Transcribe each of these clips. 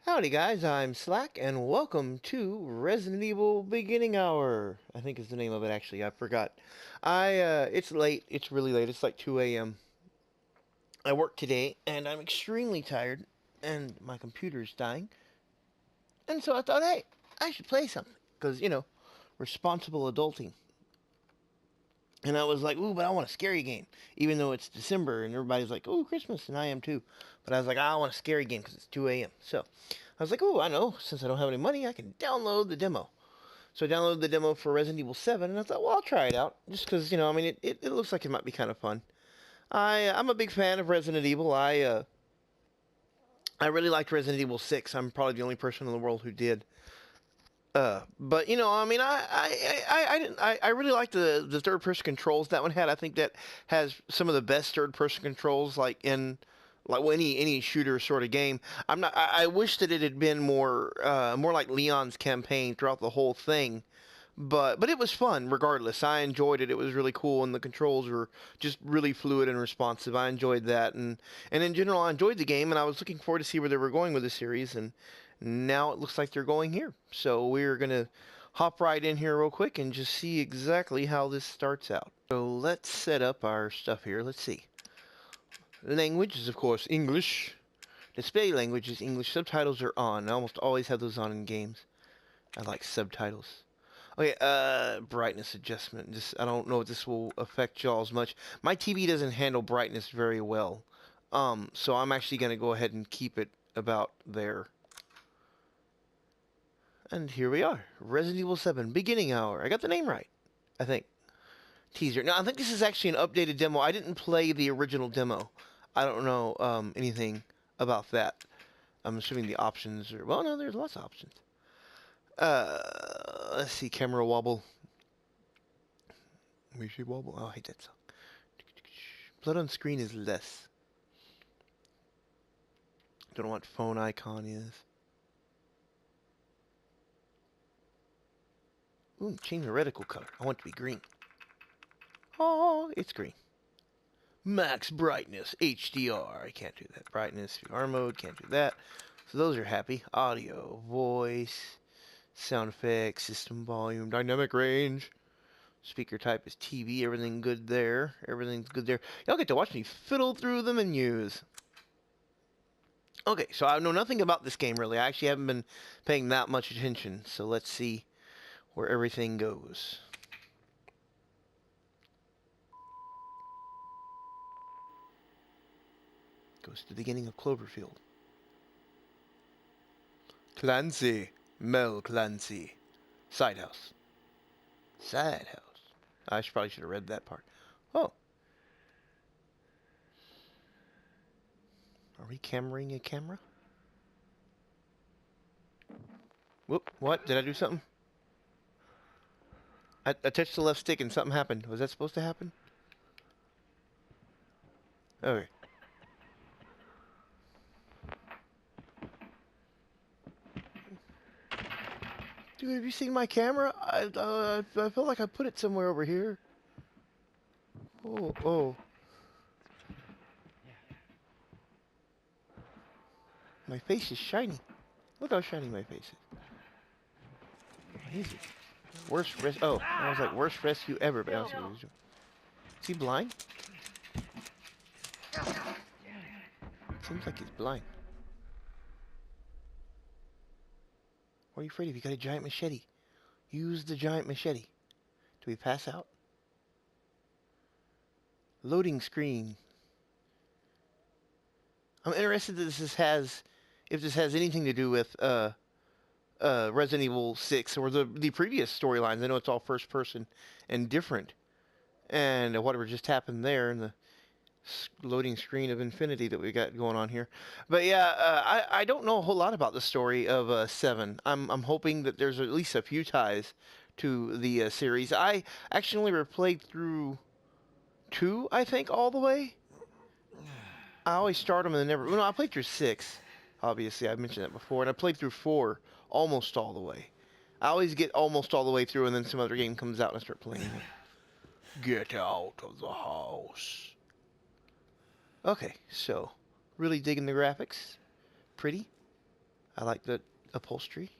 Howdy guys, I'm Slack and welcome to Resident Evil Beginning Hour. I think is the name of it actually, I forgot. It's late, it's really late, it's like 2 a.m. I work today and I'm extremely tired and my computer's dying. And so I thought, hey, I should play something. Because, responsible adulting. And I was like, ooh, but I want a scary game. Even though it's December and everybody's like, ooh, Christmas, and I am too. But I was like, I want a scary game because it's 2 a.m. So I was like, ooh, I know, since I don't have any money, I can download the demo. So I downloaded the demo for Resident Evil 7, and I thought, well, I'll try it out. Just because, it looks like it might be kind of fun. I'm a big fan of Resident Evil. I really liked Resident Evil 6. I'm probably the only person in the world who did. But I really like the third person controls that one had. I think that has some of the best third person controls like any shooter sort of game. I wish that it had been more like Leon's campaign throughout the whole thing. But it was fun regardless. I enjoyed it. It was really cool, and the controls were just really fluid and responsive. I enjoyed that, and in general, I enjoyed the game, and I was looking forward to see where they were going with the series. And now it looks like they're going here. So we're gonna hop right in here real quick and just see exactly how this starts out. So let's set up our stuff here. Let's see. Language is of course English. Display language is English. Subtitles are on. I almost always have those on in games. I like subtitles. Okay, brightness adjustment. Just I don't know if this will affect y'all as much. My TV doesn't handle brightness very well. So I'm actually gonna go ahead and keep it about there. And here we are. Resident Evil 7, beginning hour. I got the name right, I think. Teaser. Now, I think this is actually an updated demo. I didn't play the original demo. I don't know anything about that. I'm assuming the options are... Well, no, there's lots of options. Let's see. Camera wobble. We should wobble. Oh, I hate that song. Blood on screen is less. Don't know what phone icon is. Ooh, change the reticle color. I want it to be green. Oh, it's green. Max brightness, HDR. I can't do that. Brightness, VR mode, can't do that. So those are happy. Audio, voice, sound effects, system volume, dynamic range. Speaker type is TV. Everything good there. Everything's good there. Y'all get to watch me fiddle through the menus. Okay, so I know nothing about this game really. I actually haven't been paying that much attention. So let's see where everything goes. Goes to the beginning of Cloverfield. Clancy. Mel Clancy. Side house. Side house. Probably should have read that part. Oh. Are we cameraing a camera? Whoop. What? Did I do something? I touched the left stick and something happened. Was that supposed to happen? Okay. Dude, have you seen my camera? I feel like I put it somewhere over here. Oh. My face is shiny. Look how shiny my face is. What is it? Worst res- Oh, I was like, worst rescue ever, but I don't see what he's doing. Is he blind? Seems like he's blind. What are you afraid of? You got a giant machete. Use the giant machete. Do we pass out? Loading screen. I'm interested that if this has anything to do with Resident Evil 6 or the previous storylines. I know it's all first person and different, and whatever just happened there in the loading screen of infinity that we got going on here. But yeah, I don't know a whole lot about the story of 7. I'm hoping that there's at least a few ties to the series. I actually replayed through 2, I think, all the way. I always start them and then never... No, I played through 6, obviously. I mentioned that before. And I played through 4 almost all the way. I always get almost all the way through and then some other game comes out and I start playing it. Get out of the house. Okay, so really digging the graphics. Pretty. I like the upholstery,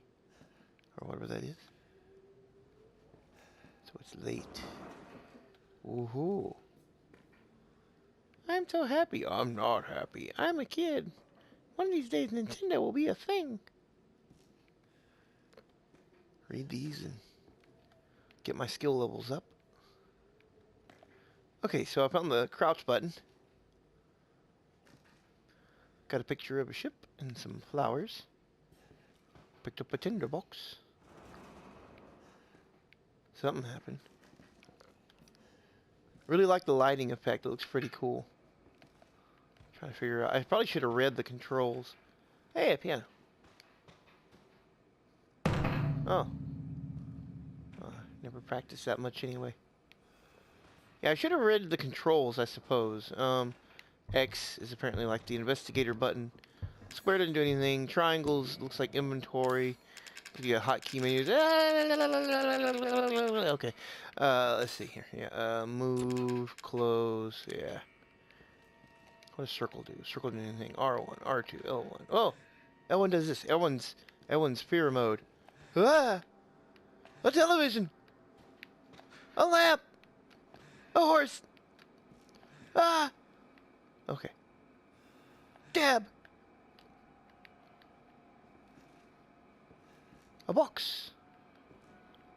or whatever that is. So it's late. Woohoo! I'm so happy. I'm not happy. I'm a kid. One of these days, Nintendo will be a thing. Read these and get my skill levels up. Okay, so I found the crouch button. Got a picture of a ship and some flowers. Picked up a tinderbox. Something happened. Really like the lighting effect. It looks pretty cool. Trying to figure out. I probably should have read the controls. Hey, a piano. Oh. Never practiced that much anyway. Yeah, I should have read the controls, I suppose. X is apparently like the investigator button. Square doesn't do anything. Triangles looks like inventory. Give you a hotkey menu. Okay. Let's see here. Yeah. Move, close. Yeah. What does circle do? Circle do anything? R1, R2, L1. Oh, L1 does this. L1's fear mode. Ah! A television. A lamp. A horse. Ah! Okay. Dab. A box.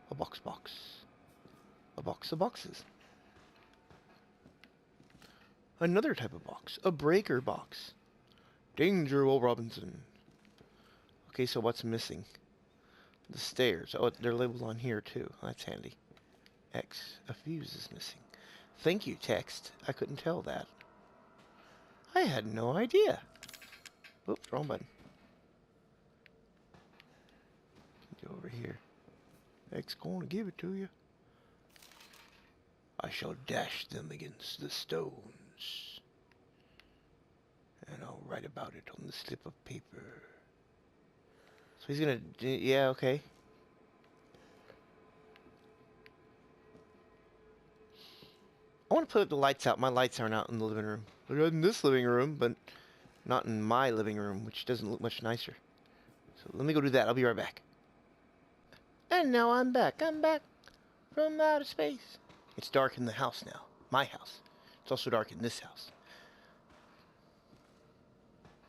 A box. A box of boxes. Another type of box. A breaker box. Danger, Will Robinson. Okay, so what's missing? The stairs. Oh, they're labeled on here too. That's handy. X. A fuse is missing. Thank you, text. I couldn't tell that. I had no idea. Oops, wrong button. Go over here. X gonna give it to you. I shall dash them against the stones. And I'll write about it on the slip of paper. So he's gonna... Yeah, okay. I want to put the lights out. My lights aren't out in the living room. They're in this living room, but not in my living room, which doesn't look much nicer. So let me go do that. I'll be right back. And now I'm back. I'm back from outer space. It's dark in the house now. My house. It's also dark in this house.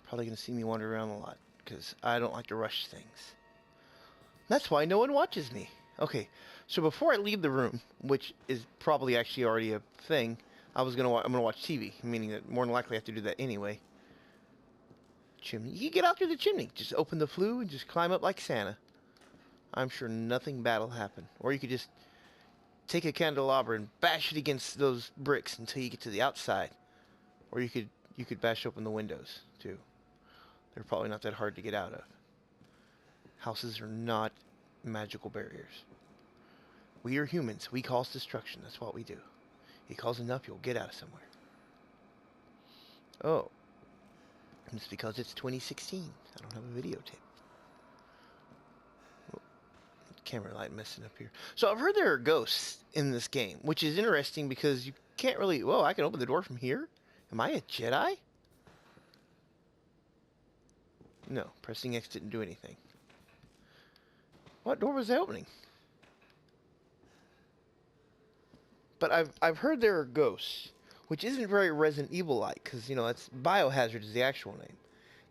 Probably going to see me wander around a lot, because I don't like to rush things. That's why no one watches me. Okay, so before I leave the room, which is probably actually already a thing, I'm gonna watch TV, meaning that more than likely I have to do that anyway. Chimney. You can get out through the chimney. Just open the flue and just climb up like Santa. I'm sure nothing bad will happen. Or you could just take a candelabra and bash it against those bricks until you get to the outside. Or you could bash open the windows too. They're probably not that hard to get out of. Houses are not magical barriers. We are humans. We cause destruction. That's what we do. You cause enough, you'll get out of somewhere. Oh. It's because it's 2016. I don't have a videotape. Oh, camera light messing up here. So I've heard there are ghosts in this game, which is interesting because you can't really... Whoa, I can open the door from here? Am I a Jedi? No, pressing X didn't do anything. What door was that opening? But I've heard there are ghosts, which isn't very Resident Evil-like, because, you know, that's Biohazard is the actual name.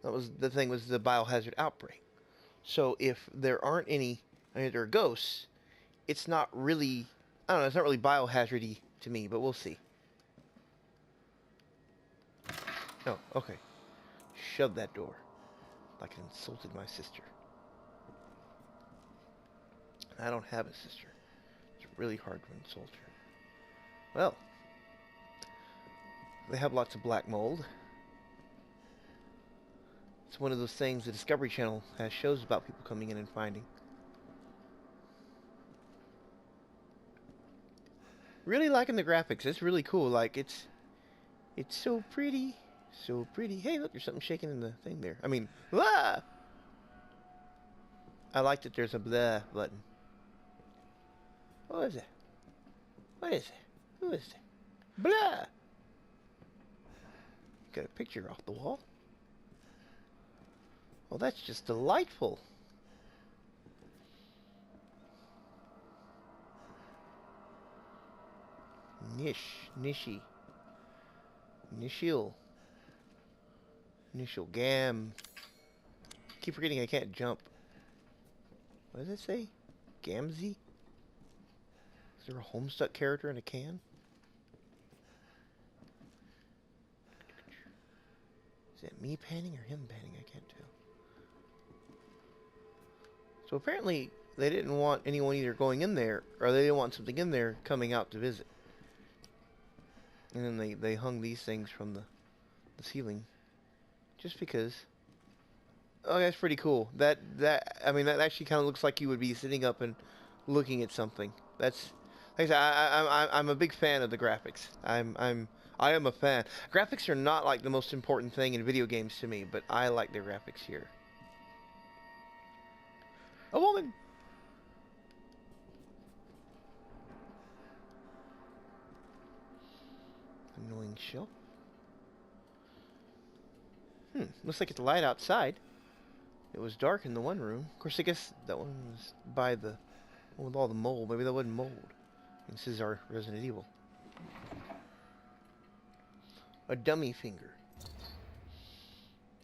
That was the thing, was the Biohazard outbreak. So if there aren't any, I mean, there are ghosts, it's not really, I don't know, it's not really Biohazard-y to me, but we'll see. Oh, okay. Shove that door. Like I insulted my sister. I don't have a sister. It's really hard to insult her. Well, they have lots of black mold. It's one of those things the Discovery Channel has shows about people coming in and finding. Really liking the graphics. It's really cool. Like, it's so pretty. So pretty. Hey, look, there's something shaking in the thing there. I mean, ah! I like that there's a blah button. What is that? What is that? Who is that? Blah! Got a picture off the wall. Well, that's just delightful. Nishi. Nishil. Initial Gam. Keep forgetting I can't jump. What does it say? Gamzee? Is there a Homestuck character in a can? Is that me panning or him panning? I can't tell. So apparently they didn't want anyone either going in there, or they didn't want something in there coming out to visit. And then they hung these things from the ceiling. Just because. Oh, that's pretty cool. I mean, that actually kind of looks like you would be sitting up and looking at something. That's, like I said, I'm a big fan of the graphics. I am a fan. Graphics are not like the most important thing in video games to me, but I like the graphics here. A woman. Annoying shelf. Looks like it's light outside. It was dark in the one room. Of course, I guess that one was by the one with all the mold. Maybe that wasn't mold. This is our Resident Evil. A dummy finger.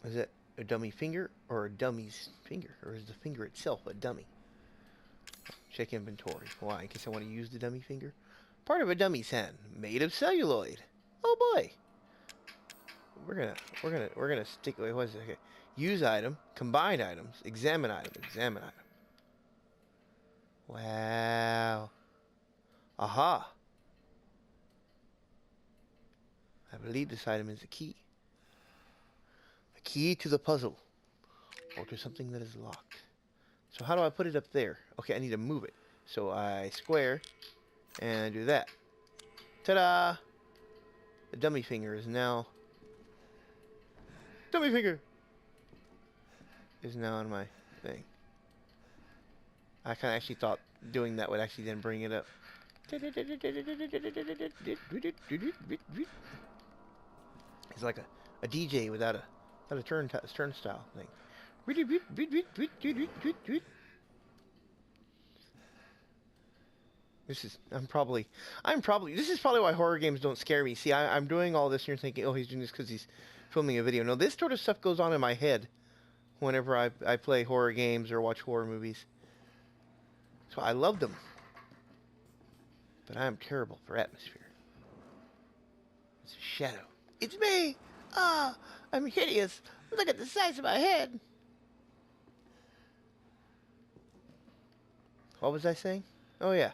Is it a dummy finger or a dummy's finger? Or is the finger itself a dummy? Check inventory. Why? In case I want to use the dummy finger. Part of a dummy's hand, made of celluloid. Oh boy. We're gonna stick. Wait, what is it? Okay. Use item, combine items, examine item, examine item. Wow. Aha. I believe this item is a key. A key to the puzzle. Or to something that is locked. So how do I put it up there? Okay, I need to move it. So I square and do that. Ta-da! The dummy finger is now... Dummy finger! Is now on my thing. I kind of actually thought doing that would actually then bring it up. It's like a DJ without a turnstile thing. This is probably why horror games don't scare me. See, I'm doing all this and you're thinking, oh, he's doing this because he's filming a video. No, this sort of stuff goes on in my head whenever I play horror games or watch horror movies. So I love them. But I am terrible for atmosphere. It's a shadow. It's me! Ah, I'm hideous. Look at the size of my head. What was I saying? Oh, yeah.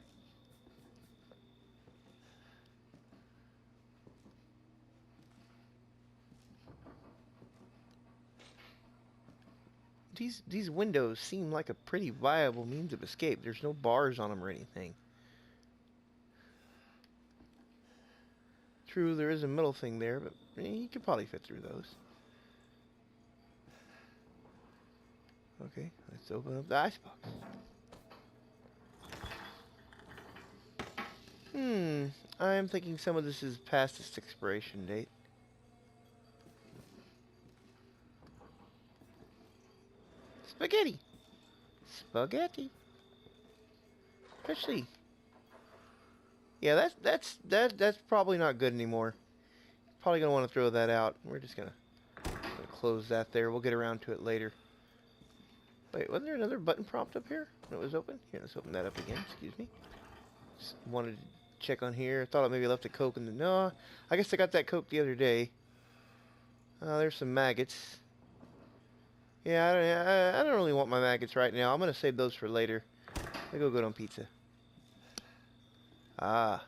These windows seem like a pretty viable means of escape. There's no bars on them or anything. True, there is a middle thing there, but you could probably fit through those. Okay, let's open up the icebox. I am thinking some of this is past its expiration date. Spaghetti! Spaghetti! Especially... Yeah, that's probably not good anymore. Probably gonna want to throw that out. We're just gonna close that there. We'll get around to it later. Wait, wasn't there another button prompt up here when it was open? Here, let's open that up again. Excuse me. Just wanted to check on here. Thought I maybe left a Coke in the... No, I guess I got that Coke the other day. There's some maggots. Yeah, I don't really want my maggots right now. I'm gonna save those for later. They go good on pizza. Ah,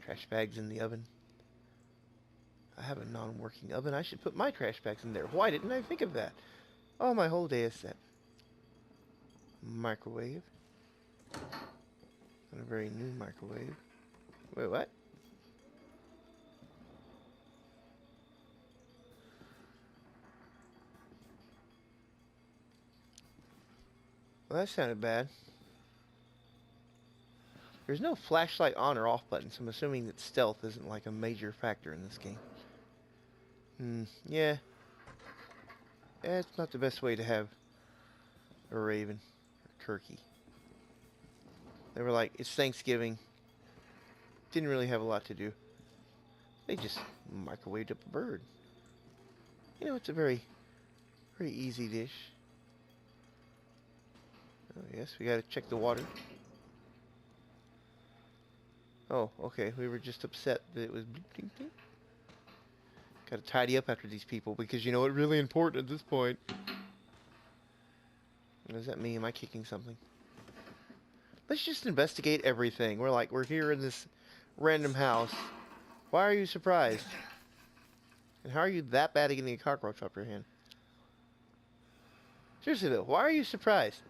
trash bags in the oven. I have a non-working oven. I should put my trash bags in there. Why didn't I think of that? Oh, my whole day is set. Microwave. And a very new microwave. Wait, what? Well, that sounded bad. There's no flashlight on or off button, so I'm assuming that stealth isn't like a major factor in this game. Yeah. It's not the best way to have a raven or turkey. They were like, it's Thanksgiving. Didn't really have a lot to do. They just microwaved up a bird. You know, it's a very, very easy dish. Oh, yes, we gotta check the water. Oh, okay, we were just upset that it was bleeping. Gotta tidy up after these people because you know it's really important at this point. What does that mean? Am I kicking something? Let's just investigate everything. We're here in this random house. Why are you surprised? And how are you that bad at getting a cockroach off your hand? Seriously though, why are you surprised?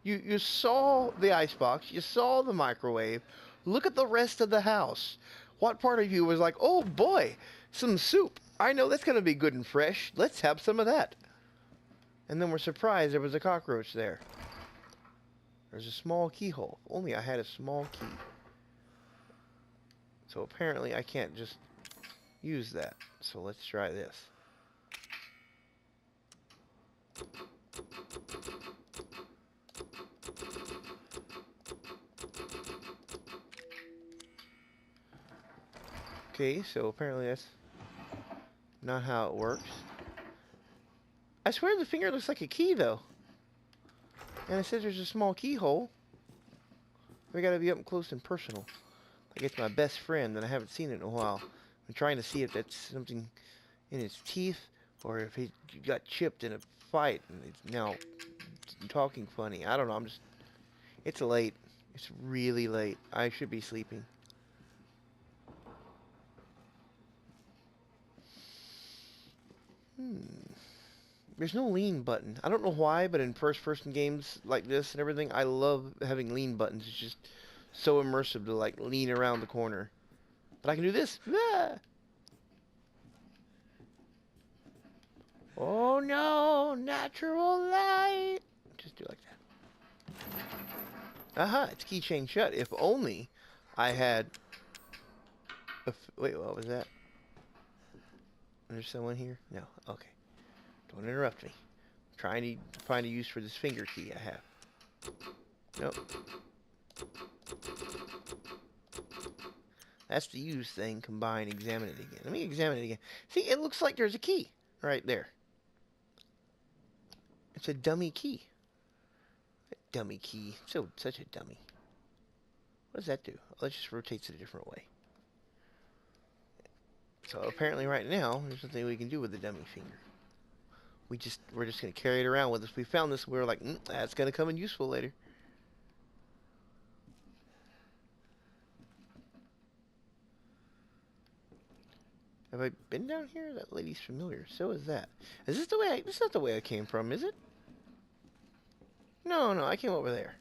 You saw the icebox, you saw the microwave. Look at the rest of the house. What part of you was like, oh boy, some soup. I know that's gonna be good and fresh. Let's have some of that. And then we're surprised there was a cockroach there. There's a small keyhole. If only I had a small key. So apparently I can't just use that. So let's try this. Okay, so apparently that's not how it works. I swear the finger looks like a key though. And it says there's a small keyhole. We gotta be up close and personal. Like it's my best friend and I haven't seen it in a while. I'm trying to see if that's something in his teeth or if he got chipped in a fight and he's now talking funny. I don't know, it's late. It's really late. I should be sleeping. There's no lean button. I don't know why, but in first-person games like this and everything, I love having lean buttons. It's just so immersive to like lean around the corner. But I can do this. Ah! Oh no, natural light. Just do like that. Aha, it's keychain shut. If only I had wait, what was that? There's someone here? No. Okay. Don't interrupt me. I'm trying to find a use for this finger key I have. Nope. That's the use thing. Combine, examine it again. Let me examine it again. See, it looks like there's a key right there. It's a dummy key. A dummy key. Such a dummy. What does that do? Oh, it just rotates it a different way. So apparently right now, there's something we can do with the dummy finger. We're just going to carry it around with us. We found this, we were like, that's going to come in useful later. Have I been down here? That lady's familiar. So is that. Is this the way this is not the way I came from, is it? No, I came over there.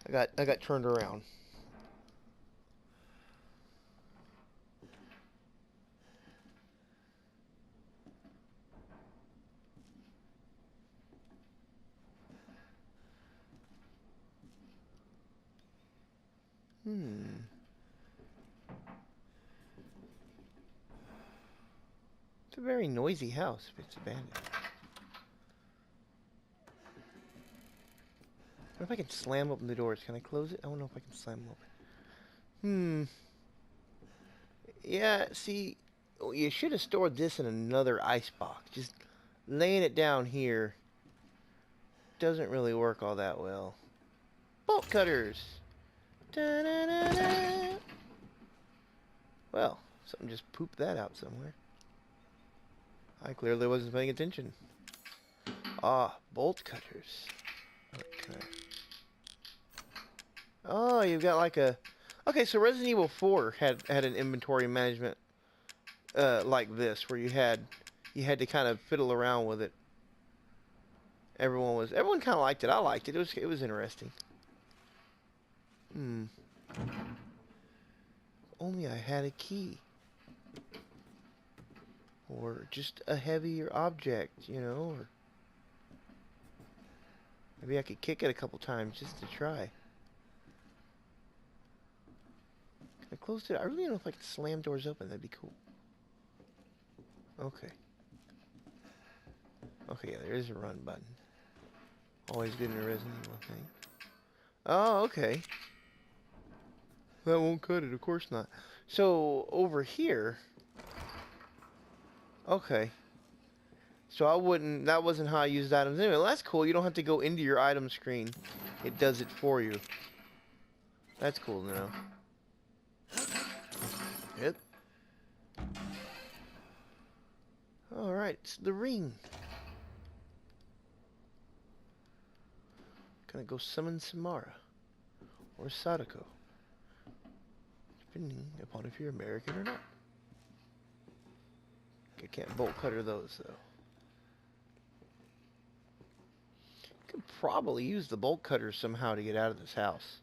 I got turned around. It's a very noisy house if it's abandoned. What if I can slam open the doors? Can I close it? I don't know if I can slam them open. Yeah, see, you should have stored this in another icebox. Just laying it down here doesn't really work all that well. Bolt cutters! Da-da-da-da. Well, something just pooped that out somewhere. I clearly wasn't paying attention. Ah, bolt cutters. Okay. Oh, you've got like a... Okay, so Resident Evil 4 had an inventory management like this, where you had to kind of fiddle around with it. Everyone kind of liked it. I liked it. It was interesting. Only I had a key. Or just a heavier object, you know, or maybe I could kick it a couple times just to try. I closed it. I really don't know if I can slam doors open. That'd be cool. Okay. Okay, yeah, there is a run button. Always good in a Resident Evil thing. Oh, okay. That won't cut it, of course not. So, over here... Okay. So that wasn't how I used items anyway. Well, that's cool. You don't have to go into your item screen. It does it for you. That's cool to know. Yep. Alright, it's the ring. Gonna go summon Samara. Or Sadako. Depending upon if you're American or not. I can't bolt cutter those though. Could probably use the bolt cutter somehow to get out of this house.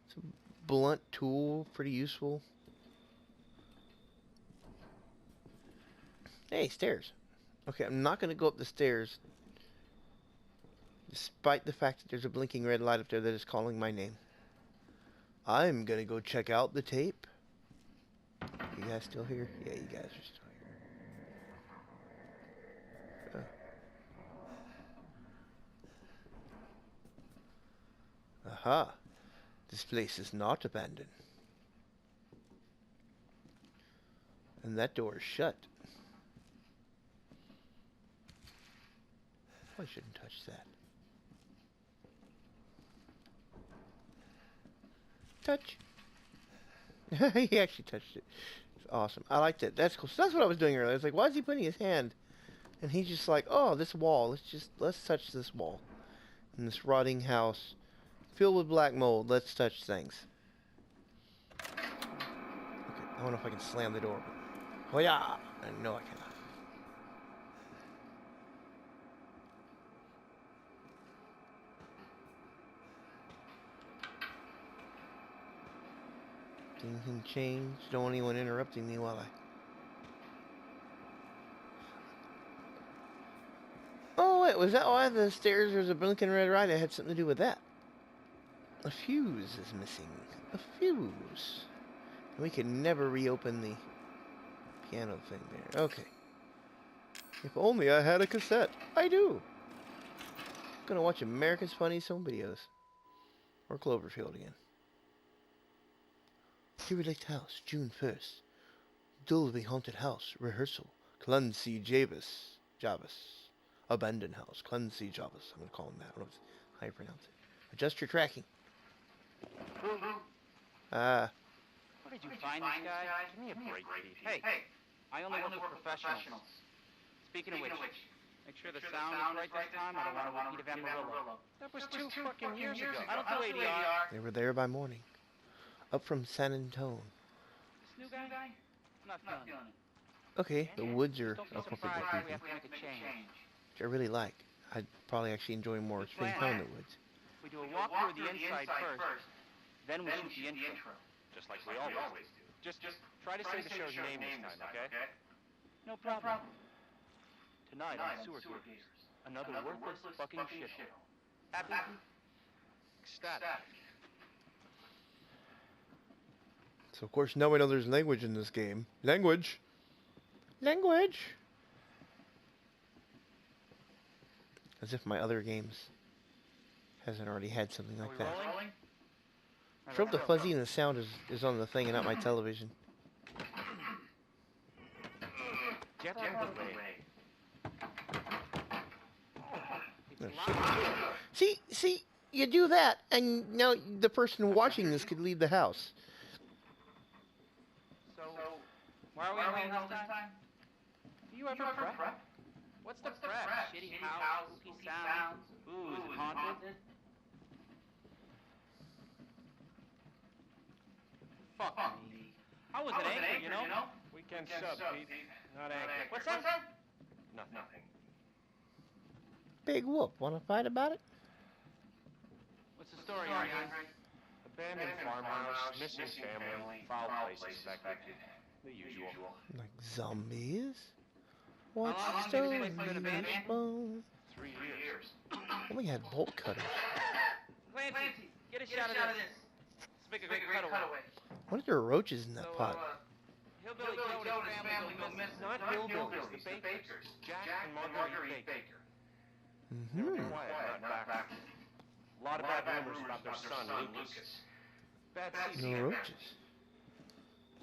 It's a blunt tool, pretty useful. Hey, stairs. Okay, I'm not going to go up the stairs, despite the fact that there's a blinking red light up there that is calling my name. I'm going to go check out the tape. You guys still here? Yeah, you guys are still here. Aha. This place is not abandoned. And that door is shut. I shouldn't touch that. Touch. He actually touched it. It's awesome. I liked it. That's cool. So that's what I was doing earlier. I was like, why is he putting his hand? And he's just like, oh, this wall. Let's touch this wall. In this rotting house filled with black mold. Let's touch things. Okay, I don't know if I can slam the door. Oh yeah. No, I cannot. Anything change? Don't want anyone interrupting me while I... Oh wait, was that why the stairs was a blinking red light? It had something to do with that. A fuse is missing. A fuse. And we can never reopen the piano thing there. Okay. If only I had a cassette. I do. I'm gonna watch America's Funniest Home Videos. Or Cloverfield again. Derelict House, June 1st. Dolby Haunted House, Rehearsal. Clancy Javis. Abandoned House. Clancy Javis. I'm gonna call him that. I don't know how you pronounce it. Adjust your tracking. Where did you find this guy? Give me a break, Pete. Hey, I only work with professionals. Speaking of which, make sure the sound is right this time. I don't want a repeat of Amarillo. That was 2 fucking years ago. I don't do ADR. They were there by morning. Up from San Antone. This new guy? I'm not feeling it. Okay, the woods are Don't be surprised if we have to make a change. which I really like. I'd probably actually enjoy more spending time in the woods. We do a walkthrough of the inside first, then we shoot the intro. Just like we always do. Just try to say the show's name this time, okay? No problem. Tonight on Sewer Gears, another worthless fucking shithole. Happy? Ecstatic. So of course now we know there's language in this game. Language! As if my other games hasn't already had something like that. Show up the fuzzy and the sound is on the thing and not my television. Get out of the way. Oh, shit. See, you do that, and now the person watching this could leave the house. So, why are we home this time? Do you ever prep? What's the prep? Shitty house, spooky sounds, ooh, is it haunted? Fuck me. I was an anchor, you know? Weekend sub, Pete. Not anchor. What's that? Nothing. Big whoop. Want to fight about it? What's the story, Andre? Abandoned farmhouse, missing family, foul place suspected. The usual. Like zombies? What's long the has story? this place been abandoned? Wishbone? 3 years. Only had bolt cutters. Clancy, get a shot of this. Let's make a great cutaway. What if there are roaches in that pot? Hillbilly Hillbilly Joe and his family go missing. Not hillbillies, the Bakers. Jack and Marguerite Baker. They were quiet, not back. A lot of bad rumors about their son, Lucas. Bad No CC. roaches.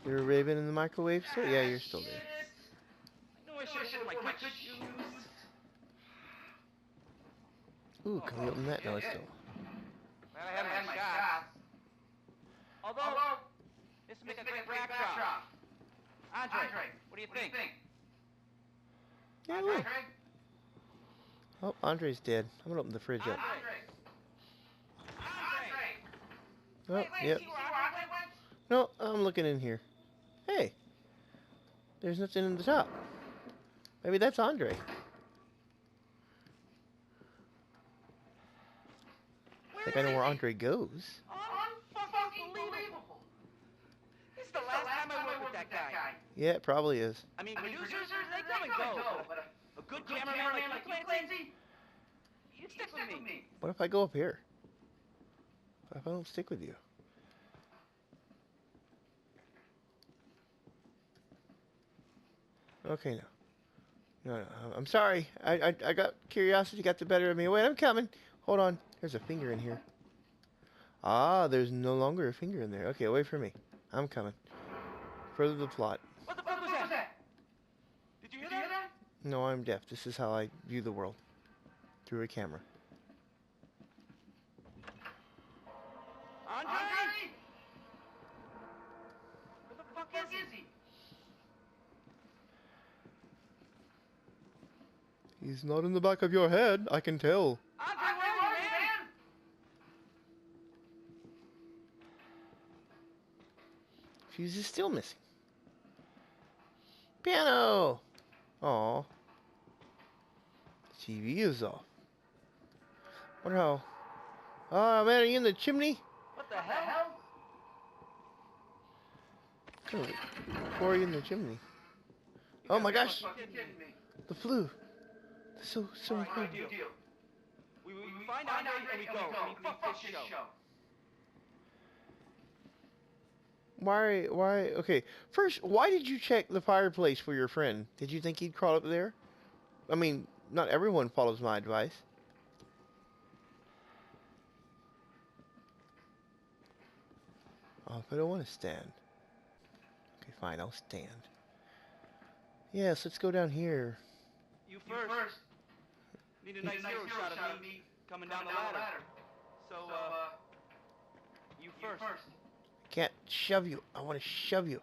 You're a raven in the microwave still? Yeah, you're still there. I know I should have worn my good shoes. Ooh, can we open that? No, it's still. Well, I had my shots. Although, this would make a great backdrop. Andre, what do you think? Yeah, look. Oh, Andre's dead. I'm gonna open the fridge up. Oh, yep. No, I'm looking in here. Hey, there's nothing in the top. Maybe that's Andre. I think I know where Andre goes. Unfucking-believable. This is the last time I worked with that guy. Yeah, it probably is. I mean, producers, they come and go, but a good cameraman like you, Clancy, you'd stick with me. What if I go up here? What if I don't stick with you? Okay, no, I'm sorry. I got curiosity got the better of me. Wait, I'm coming. Hold on. There's a finger in here. Ah, there's no longer a finger in there. Okay, away from me. I'm coming. Further the plot. What the fuck was that? Did you hear that? No, I'm deaf. This is how I view the world. Through a camera. Andre? Where the fuck is he? He's not in the back of your head, I can tell. Andre, where are you, man? Fuse is still missing. Piano! Aw. TV is off. Wonder how... Oh, man, are you in the chimney? What the hell? Oh, why are you in the chimney? Oh my gosh! The flu. So All right, cool. good deal. We find Andre and we go. I mean, fuck this show. Why, okay. First, why did you check the fireplace for your friend? Did you think he'd crawl up there? I mean, not everyone follows my advice. Oh, but I don't want to stand. Okay, fine, I'll stand. Yes, let's go down here. You first. Need a nice hero shot of me coming down the ladder. So, you first. Can't shove you. I want to shove you.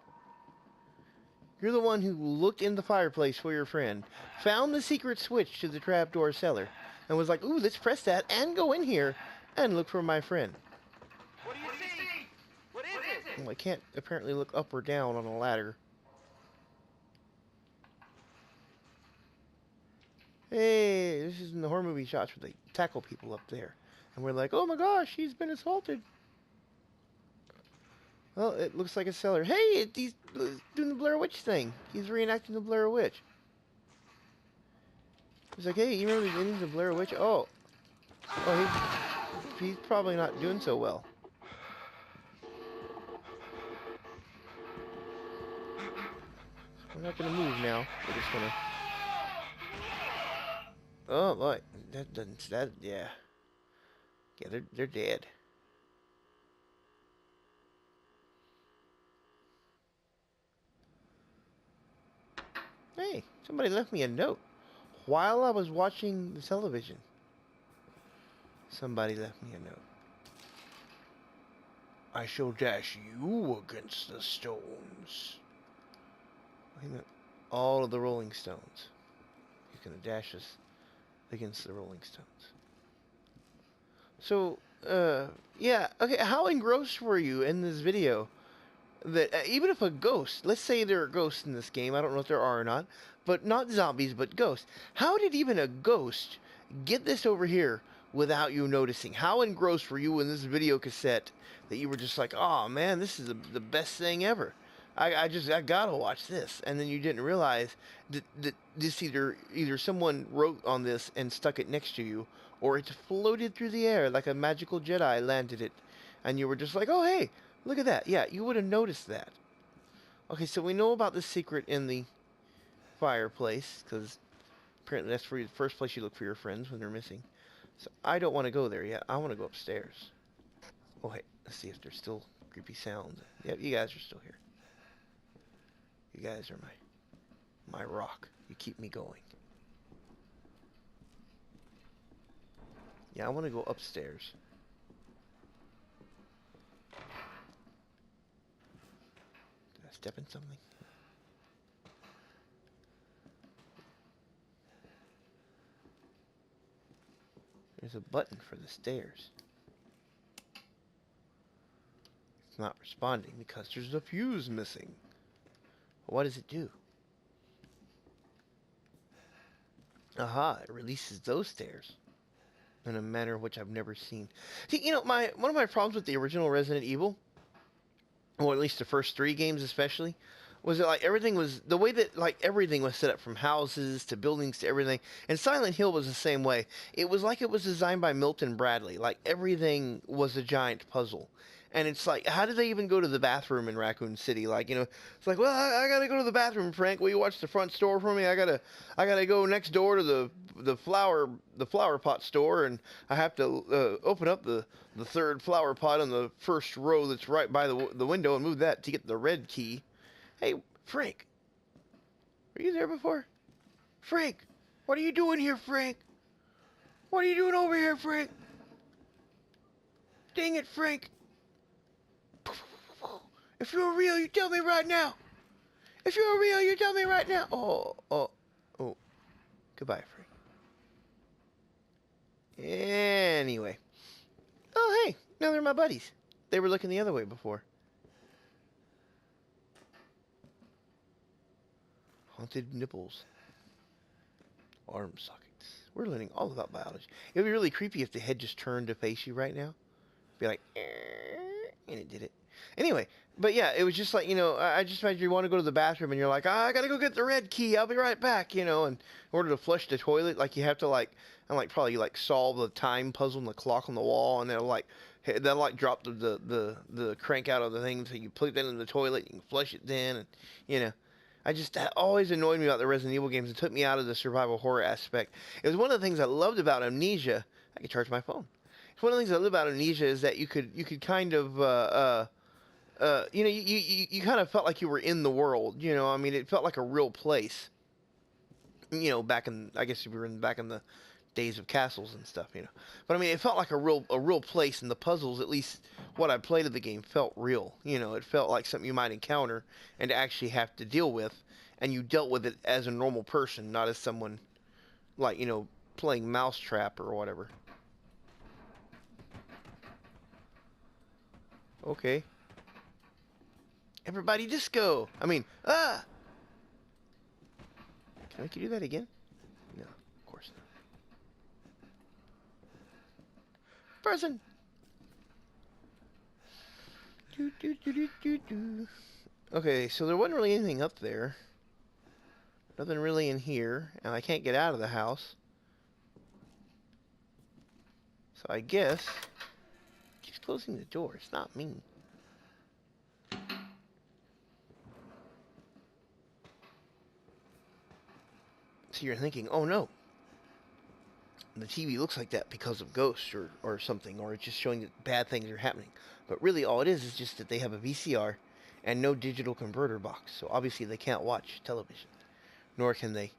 You're the one who looked in the fireplace for your friend, found the secret switch to the trapdoor cellar, and was like, ooh, let's press that and go in here and look for my friend. What do you see? What is it? Well, I can't apparently look up or down on a ladder. Hey, this is in the horror movie shots where they tackle people up there. And we're like, oh my gosh, he's been assaulted. Well, it looks like a cellar. Hey, he's doing the Blair Witch thing. He's reenacting the Blair Witch. He's like, hey, you remember the endings of Blair Witch? Oh. Oh, he's probably not doing so well. We're not going to move now. We're just going to... Oh, boy. Yeah. Yeah, they're dead. Hey, somebody left me a note while I was watching the television. Somebody left me a note. I shall dash you against the stones. He meant all of the Rolling Stones. He's gonna dash us against the Rolling Stones. So, yeah, okay, how engrossed were you in this video that even if a ghost, let's say there are ghosts in this game, I don't know if there are or not, but not zombies, but ghosts. How did even a ghost get this over here without you noticing? How engrossed were you in this video cassette that you were just like, oh man, this is the best thing ever. I gotta watch this. And then you didn't realize that this either someone wrote on this and stuck it next to you, or it floated through the air like a magical Jedi landed it. And you were just like, oh hey, look at that. Yeah, you would have noticed that. Okay, so we know about the secret in the fireplace, because apparently that's the first place you look for your friends when they're missing. So I don't want to go there yet. I want to go upstairs. Oh, hey, let's see if there's still creepy sounds. Yep, you guys are still here. You guys are my rock. You keep me going. Yeah, I want to go upstairs. Did I step in something? There's a button for the stairs. It's not responding because there's a fuse missing. What does it do? Aha, it releases those stairs in a manner which I've never seen. See, you know, one of my problems with the original Resident Evil, or at least the first 3 games especially, was that like everything was the way that like everything was set up, from houses to buildings to everything. And Silent Hill was the same way. It was like it was designed by Milton Bradley. Like everything was a giant puzzle. And it's like, how did they even go to the bathroom in Raccoon City? Like, you know, it's like, well, I gotta go to the bathroom, Frank. Will you watch the front store for me? I gotta go next door to the flower pot store, and I have to open up the third flower pot on the first row that's right by the window and move that to get the red key. Hey, Frank, were you there before? Frank, what are you doing here, Frank? What are you doing over here, Frank? Dang it, Frank. If you're real, you tell me right now. If you're real, you tell me right now. Oh. Goodbye, Frank. Anyway. Oh, hey, now they're my buddies. They were looking the other way before. Haunted nipples. Arm sockets. We're learning all about biology. It would be really creepy if the head just turned to face you right now. Be like, and it did it. Anyway, but yeah, it was just like, you know, I just imagine you want to go to the bathroom and you're like, I gotta go get the red key. I'll be right back, you know. And in order to flush the toilet, like you have to probably solve the time puzzle and the clock on the wall, and they'll like drop the crank out of the thing, so you put that in the toilet, you can flush it then, and you know. That always annoyed me about the Resident Evil games. It took me out of the survival horror aspect. It was one of the things I loved about Amnesia. I could charge my phone. It's one of the things I love about Amnesia is that you could kind of you know, you kind of felt like you were in the world. You know, I mean, it felt like a real place. You know, I guess if you were back in the days of castles and stuff. You know, but I mean, it felt like a real place, and the puzzles, at least what I played of the game, felt real. You know, it felt like something you might encounter and actually have to deal with, and you dealt with it as a normal person, not as someone like, you know, playing Mousetrap or whatever. Okay. Everybody disco. I mean, Can I make you do that again? No, of course not. Person. Do. Okay, so there wasn't really anything up there. Nothing really in here, and I can't get out of the house. So I guess keeps closing the door. It's not me. So you're thinking, oh no, the TV looks like that because of ghosts or something, or it's just showing that bad things are happening. But really all it is just that they have a VCR and no digital converter box. So obviously they can't watch television, nor can they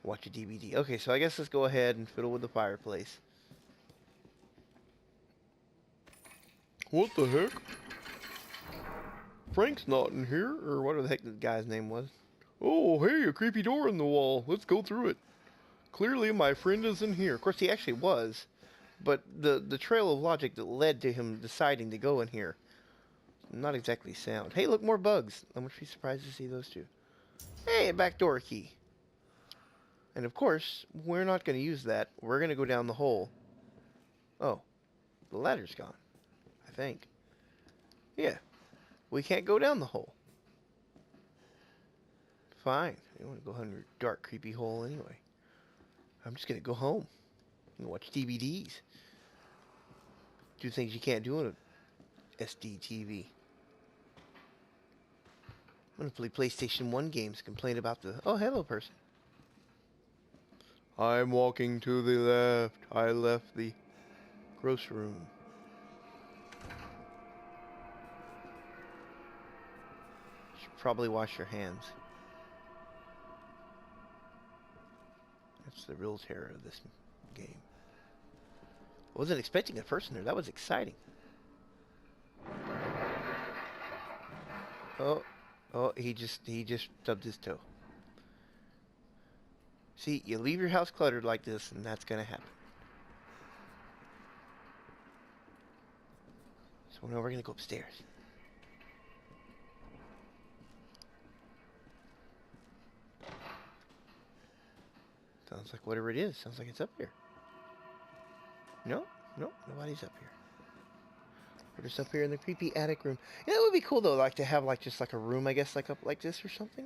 watch a DVD. Okay, so I guess let's go ahead and fiddle with the fireplace. What the heck? Frank's not in here, or whatever the heck the guy's name was. Oh, hey, a creepy door in the wall. Let's go through it. Clearly my friend isn't here. Of course, he actually was, but the trail of logic that led to him deciding to go in here, not exactly sound. Hey, look, more bugs. I wouldn't be surprised to see those too. Hey, a backdoor key. And of course, we're not going to use that. We're going to go down the hole. Oh, the ladder's gone, I think. Yeah, we can't go down the hole. Fine. You want to go down your dark, creepy hole anyway. I'm just going to go home and watch DVDs. Do things you can't do on a SD TV. I'm gonna play PlayStation 1 games, complain about the... Oh, hello, person. I'm walking to the left. I left the grocery room. Should probably wash your hands. That's the real terror of this game. I wasn't expecting a person there. That was exciting. Oh, he just stubbed his toe. See, you leave your house cluttered like this, and that's gonna happen. So now we're gonna go upstairs. Sounds like whatever it is. Sounds like it's up here. No, nobody's up here. We're just up here in the creepy attic room. Yeah, it would be cool though, like to have like just like a room, I guess, like up like this or something.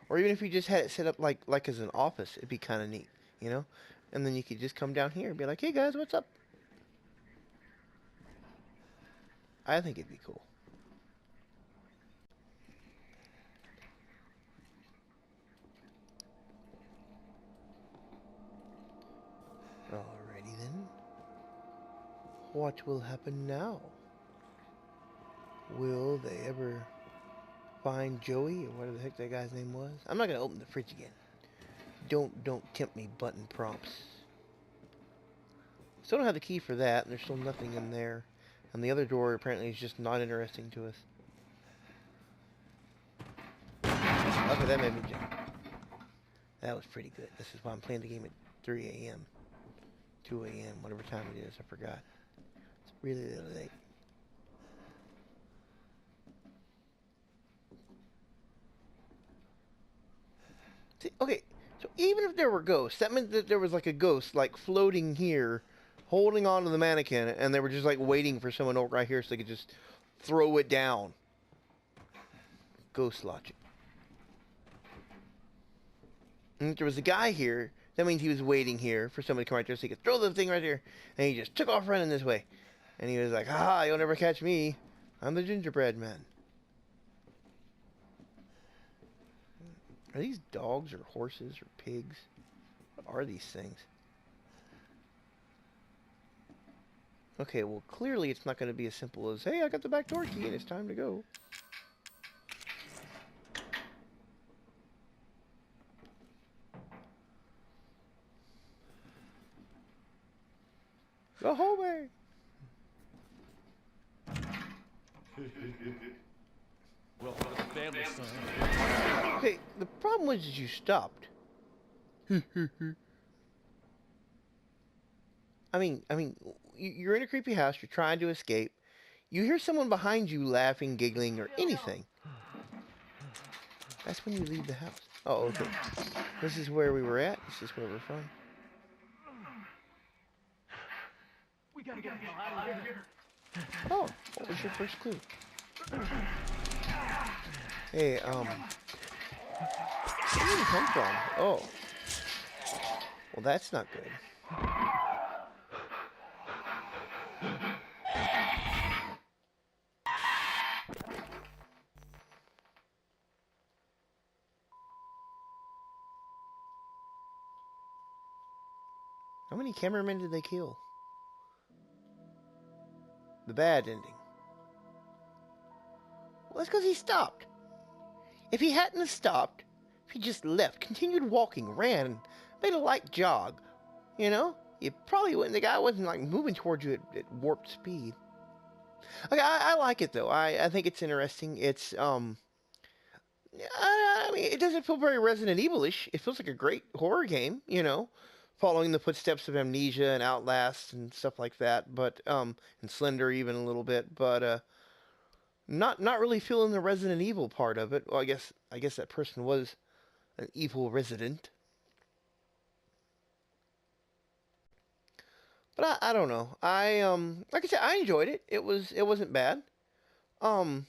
Or even if you just had it set up like as an office, it'd be kind of neat, you know? And then you could just come down here and be like, hey guys, what's up? I think it'd be cool. Alrighty then. What will happen now? Will they ever find Joey, or whatever the heck that guy's name was? I'm not gonna open the fridge again. Don't tempt me, button prompts. Still don't have the key for that, and there's still nothing in there. And the other door apparently is just not interesting to us. Okay, that made me jump. That was pretty good. This is why I'm playing the game at 3 a.m. 2 a.m., whatever time it is, I forgot. It's really, really late. See, okay, so even if there were ghosts, that meant that there was like a ghost, like floating here, holding on to the mannequin, and they were just like waiting for someone over right here so they could just throw it down. Ghost logic. And if there was a guy here, that means he was waiting here for someone to come right there so he could throw the thing right here, and he just took off running this way. And he was like, "Ha, you'll never catch me. I'm the gingerbread man." Are these dogs or horses or pigs? What are these things? Okay, well, clearly it's not going to be as simple as, hey, I got the back door key and it's time to go. The hallway! Welcome to the family, son. Okay, the problem was that you stopped. I mean, you're in a creepy house, you're trying to escape. You hear someone behind you laughing, giggling, or anything. That's when you leave the house. Oh, okay. This is where we were at. This is where we're from. We gotta get the hell out of here. Oh, what was your first clue? Hey, where did you come from? Oh. Well, that's not good. How many cameramen did they kill? The bad ending. Well, that's because he stopped. If he hadn't have stopped, if he just left, continued walking, ran, made a light jog, you know, you probably wouldn't. The guy wasn't like moving towards you at warped speed. Okay, I like it though. I think it's interesting. It's I mean, it doesn't feel very Resident Evil-ish. It feels like a great horror game, you know, following the footsteps of Amnesia and Outlast and stuff like that. But and Slender even a little bit, but not really feeling the Resident Evil part of it. Well, I guess that person was an evil resident. But I don't know. Like I said, I enjoyed it. It wasn't bad. I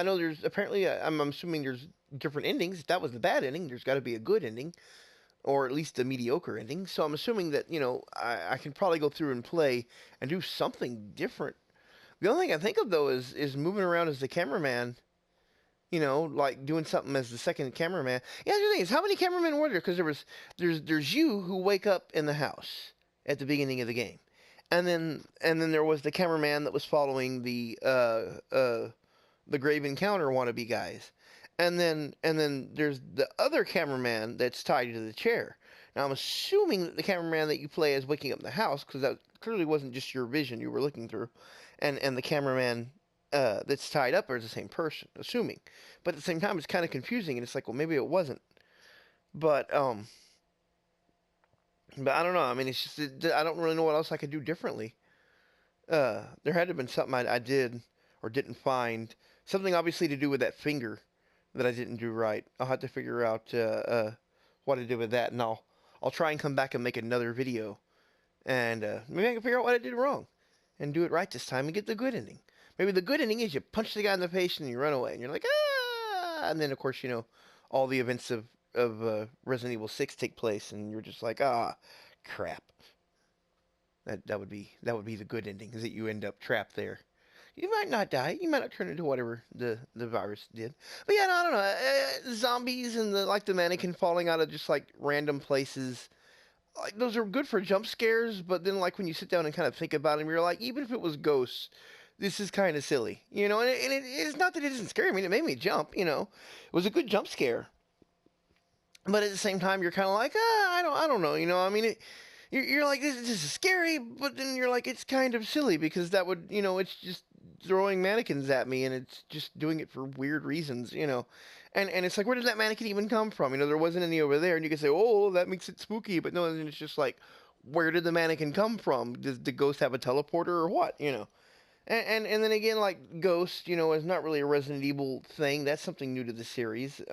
know there's apparently I'm assuming there's different endings. If that was the bad ending, there's got to be a good ending, or at least a mediocre ending. So I'm assuming that, you know, I can probably go through and play and do something different. The only thing I think of though is moving around as the cameraman You know, like doing something as the second cameraman. Yeah, the thing is, how many cameramen were there? Because there's you who wake up in the house at the beginning of the game, and then there was the cameraman that was following the Grave Encounter wannabe guys, and then there's the other cameraman that's tied to the chair. Now I'm assuming that the cameraman that you play is waking up in the house because that clearly wasn't just your vision you were looking through, and the cameraman that's tied up are the same person, assuming. But at the same time, it's kind of confusing, and it's like, well, maybe it wasn't. But but I don't know. I mean, it's just I don't really know what else I could do differently. There had to have been something I did or didn't find. Something obviously to do with that finger that I didn't do right. I'll have to figure out what I did with that, and I'll try and come back and make another video, and maybe I can figure out what I did wrong, and do it right this time and get the good ending. Maybe the good ending is you punch the guy in the face and you run away, and you're like, ah, and then of course all the events of Resident Evil 6 take place, and you're just like, ah, crap. That would be the good ending, is that you end up trapped there. You might not die. You might not turn into whatever the virus did. But yeah, no, I don't know. Zombies and the mannequin falling out of just like random places. Like those are good for jump scares, but then like when you sit down and kind of think about them, you're like, even if it was ghosts, this is kind of silly, you know. And it's not that it isn't scary. I mean, it made me jump, you know. It was a good jump scare, but at the same time, you're kind of like, I don't know, you know. I mean, you're like, this is scary, but then you're like, it's kind of silly because that would, you know, it's just throwing mannequins at me, and it's just doing it for weird reasons, you know. And it's like, where did that mannequin even come from? You know, there wasn't any over there, and you could say, oh, that makes it spooky, but no, then it's just like, where did the mannequin come from? Does the ghost have a teleporter or what? You know. And then again, like Ghost, you know, is not really a Resident Evil thing. That's something new to the series. It's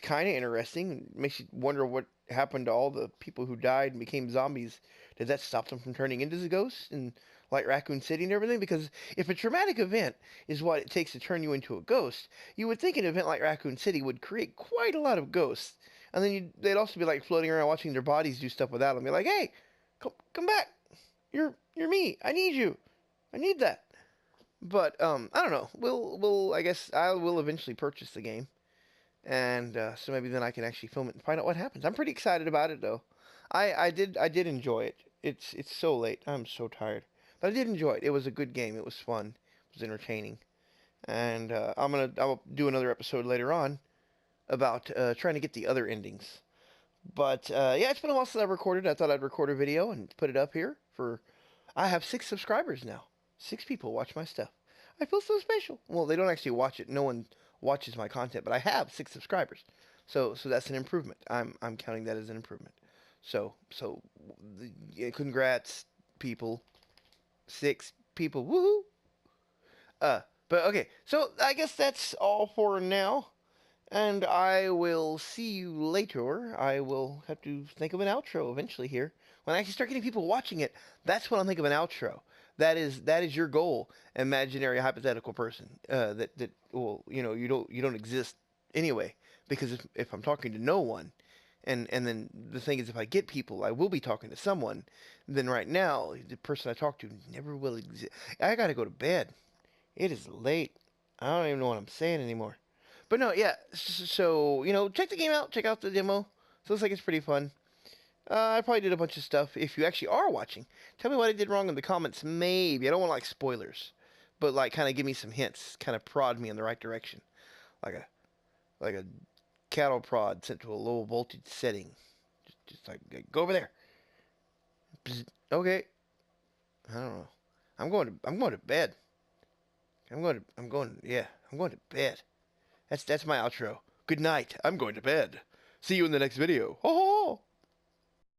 kind of interesting. It makes you wonder what happened to all the people who died and became zombies. Did that stop them from turning into the ghosts in like Raccoon City and everything? Because if a traumatic event is what it takes to turn you into a ghost, you would think an event like Raccoon City would create quite a lot of ghosts. And then they'd also be like floating around watching their bodies do stuff without them. Be like, hey, come back. You're me. I need you. I need that. But I don't know. We'll I guess I will eventually purchase the game, and so maybe then I can actually film it and find out what happens. I'm pretty excited about it though. I did enjoy it. It's so late. I'm so tired, but I did enjoy it. It was a good game. It was fun. It was entertaining, and I'll do another episode later on about trying to get the other endings. But yeah, it's been a while since I recorded. I thought I'd record a video and put it up here for. I have 6 subscribers now. 6 people watch my stuff. I feel so special. Well, they don't actually watch it. No one watches my content, but I have 6 subscribers. So that's an improvement. I'm counting that as an improvement. So yeah, congrats, people. 6 people. Woohoo! But okay. So I guess that's all for now. And I will see you later. I will have to think of an outro eventually here. When I actually start getting people watching it, that's when I'll think of an outro. That is your goal, imaginary hypothetical person. That well, you know, you don't exist anyway. Because if I'm talking to no one, and then the thing is, if I get people, I will be talking to someone. Then right now, the person I talk to never will exist. I gotta go to bed. It is late. I don't even know what I'm saying anymore. But no, yeah. So you know, check the game out. Check out the demo. So it looks like it's pretty fun. I probably did a bunch of stuff. If you actually are watching, tell me what I did wrong in the comments. Maybe I don't want like spoilers, but like kind of give me some hints. Kind of prod me in the right direction, like a cattle prod sent to a low voltage setting. Just like go over there. Bzz. Okay. I don't know. I'm going to bed. Yeah. I'm going to bed. That's my outro. Good night. I'm going to bed. See you in the next video. Ho ho!